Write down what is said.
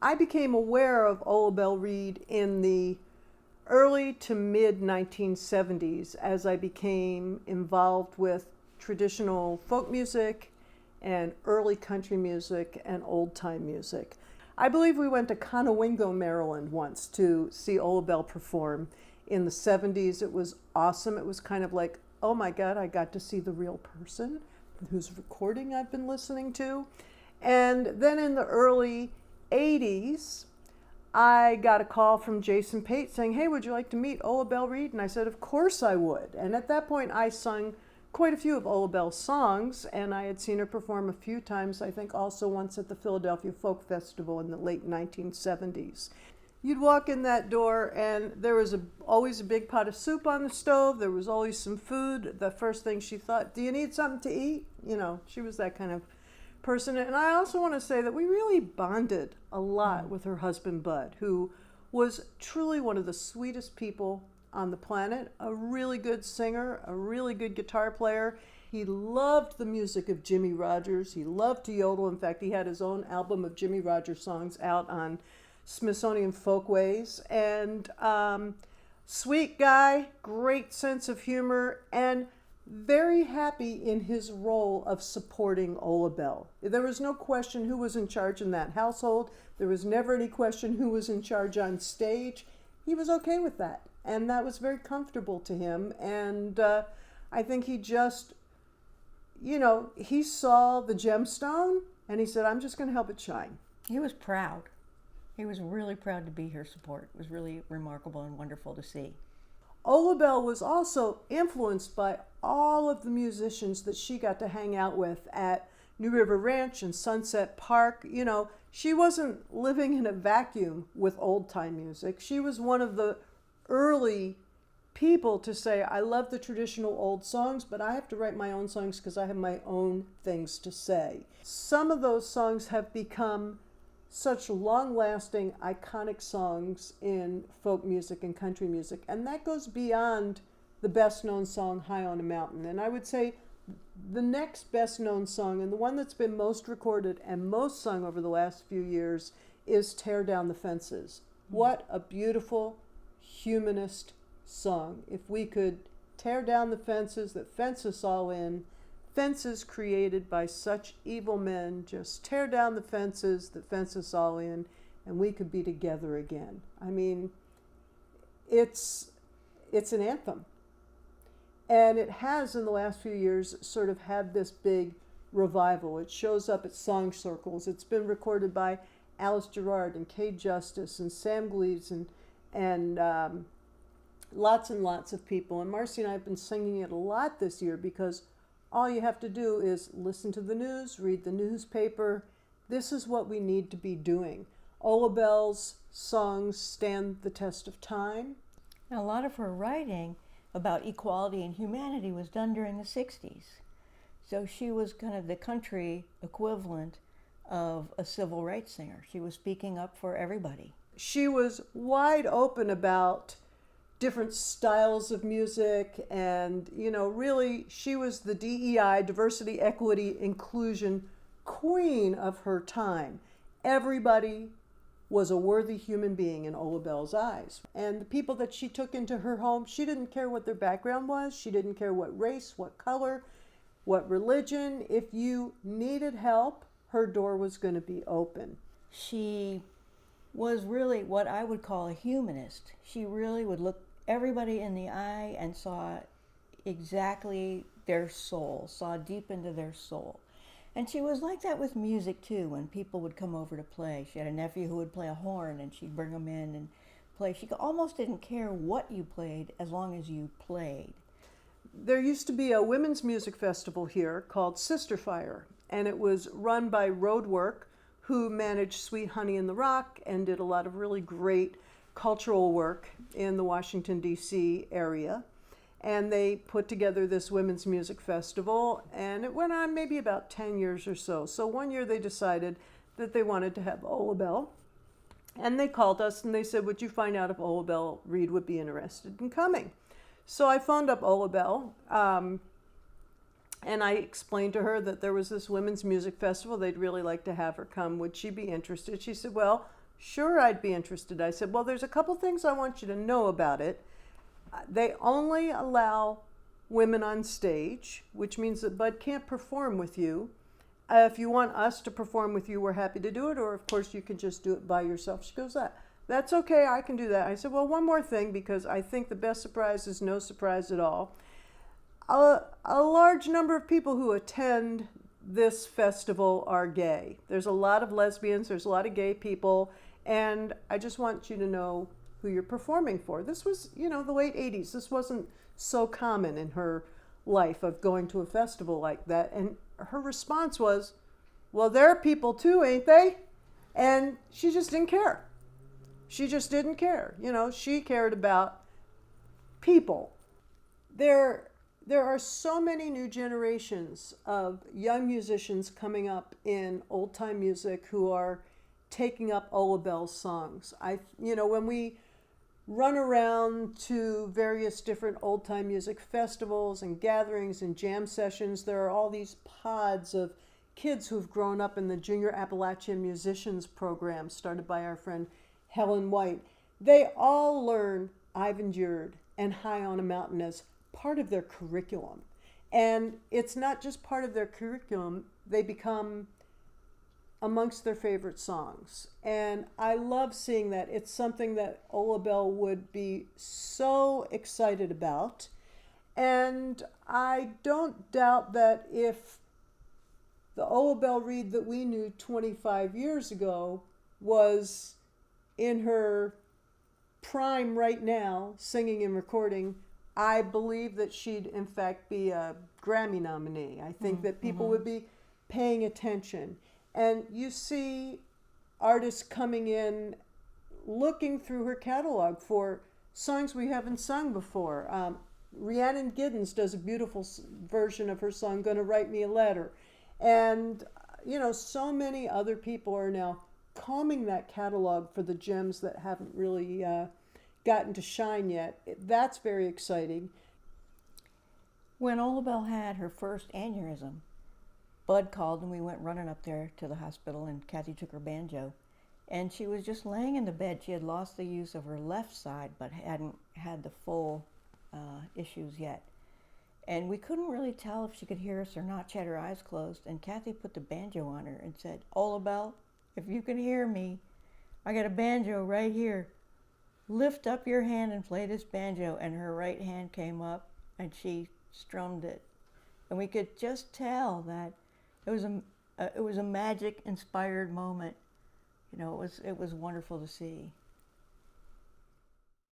I became aware of Ola Belle Reed in the early to mid 1970s as I became involved with traditional folk music and early country music and old time music. I believe we went to Conowingo, Maryland once to see Ola Belle perform in the 70s. It was awesome. It was kind of like, oh my God, I got to see the real person whose recording I've been listening to. And then in the early 80s, I got a call from Jason Pate saying, hey, would you like to meet Ola Belle Reed? And I said, of course I would. And at that point, I sung quite a few of Ola Belle's songs, and I had seen her perform a few times, I think also once at the Philadelphia Folk Festival in the late 1970s. You'd walk in that door, and there was always a big pot of soup on the stove. There was always some food. The first thing she thought, do you need something to eat? You know, she was that kind of person. And I also want to say that we really bonded a lot with her husband, Bud, who was truly one of the sweetest people on the planet, a really good singer, a really good guitar player. He loved the music of Jimmie Rodgers. He loved to yodel. In fact, he had his own album of Jimmie Rodgers songs out on Smithsonian Folkways. And sweet guy, great sense of humor, and very happy in his role of supporting Ola Belle. There was no question who was in charge in that household. There was never any question who was in charge on stage. He was okay with that. And that was very comfortable to him. And I think he just, you know, he saw the gemstone and he said, I'm just going to help it shine. He was proud. He was really proud to be her support. It was really remarkable and wonderful to see. Ola Belle was also influenced by all of the musicians that she got to hang out with at New River Ranch and Sunset Park. You know, she wasn't living in a vacuum with old time music. She was one of the early people to say, I love the traditional old songs, but I have to write my own songs because I have my own things to say. Some of those songs have become such long-lasting, iconic songs in folk music and country music, and that goes beyond the best-known song, High on a Mountain. And I would say the next best-known song, and the one that's been most recorded and most sung over the last few years, is Tear Down the Fences. What a beautiful, humanist song. If we could tear down the fences that fence us all in, fences created by such evil men, just tear down the fences that fence us all in, and we could be together again. I mean, it's an anthem. And it has, in the last few years, sort of had this big revival. It shows up at song circles. It's been recorded by Alice Gerrard and Kay Justice and Sam Gleaves and lots and lots of people. And Marcy and I have been singing it a lot this year because all you have to do is listen to the news, read the newspaper. This is what we need to be doing. Ola Belle's songs stand the test of time. Now, a lot of her writing about equality and humanity was done during the 60s. So she was kind of the country equivalent of a civil rights singer. She was speaking up for everybody. She was wide open about different styles of music, and you know, really she was the DEI, diversity, equity, inclusion queen of her time. Everybody was a worthy human being in Ola Belle's eyes. And the people that she took into her home, she didn't care what their background was. She didn't care what race, what color, what religion. If you needed help, her door was going to be open. She was really what I would call a humanist. She really would look everybody in the eye and saw exactly their soul, saw deep into their soul. And she was like that with music too, when people would come over to play. She had a nephew who would play a horn and she'd bring him in and play. She almost didn't care what you played as long as you played. There used to be a women's music festival here called Sister Fire, and it was run by Roadwork, who managed Sweet Honey in the Rock and did a lot of really great cultural work in the Washington, D.C. area. And they put together this women's music festival, and it went on maybe about 10 years or so. So one year they decided that they wanted to have Ola Belle, and they called us and they said, would you find out if Ola Belle Reed would be interested in coming? So I phoned up Ola Belle, and I explained to her that there was this women's music festival. They'd really like to have her come. Would she be interested? She said, well, Sure, I'd be interested. I said, well, there's a couple things I want you to know about it. They only allow women on stage, which means that Bud can't perform with you. If you want us to perform with you, we're happy to do it, or of course you can just do it by yourself. She goes, that's okay, I can do that. I said, well, one more thing, because I think the best surprise is no surprise at all. A large number of people who attend this festival are gay. There's a lot of lesbians, there's a lot of gay people, and I just want you to know who you're performing for. This was, the late 80s. This wasn't so common in her life of going to a festival like that. And her response was, well, they're people too, ain't they? And she just didn't care. She just didn't care. She cared about people. There are so many new generations of young musicians coming up in old-time music who are taking up Ola Belle's songs. When we run around to various different old-time music festivals and gatherings and jam sessions, there are all these pods of kids who've grown up in the Junior Appalachian Musicians program started by our friend Helen White. They all learn I've Endured and High on a Mountain as part of their curriculum. And it's not just part of their curriculum, they become amongst their favorite songs. And I love seeing that. It's something that Ola Belle would be so excited about. And I don't doubt that if the Ola Belle Reed that we knew 25 years ago was in her prime right now, singing and recording, I believe that she'd in fact be a Grammy nominee. I think that people would be paying attention. And you see artists coming in looking through her catalog for songs we haven't sung before. Rhiannon Giddens does a beautiful version of her song, Gonna Write Me a Letter. And, so many other people are now combing that catalog for the gems that haven't really gotten to shine yet. That's very exciting. When Ola Belle had her first aneurysm, Bud called and we went running up there to the hospital, and Cathy took her banjo. And she was just laying in the bed. She had lost the use of her left side but hadn't had the full issues yet. And we couldn't really tell if she could hear us or not. She had her eyes closed, and Cathy put the banjo on her and said, Ola Belle, if you can hear me, I got a banjo right here. Lift up your hand and play this banjo. And her right hand came up and she strummed it. And we could just tell that it was a magic inspired moment. It was wonderful to see.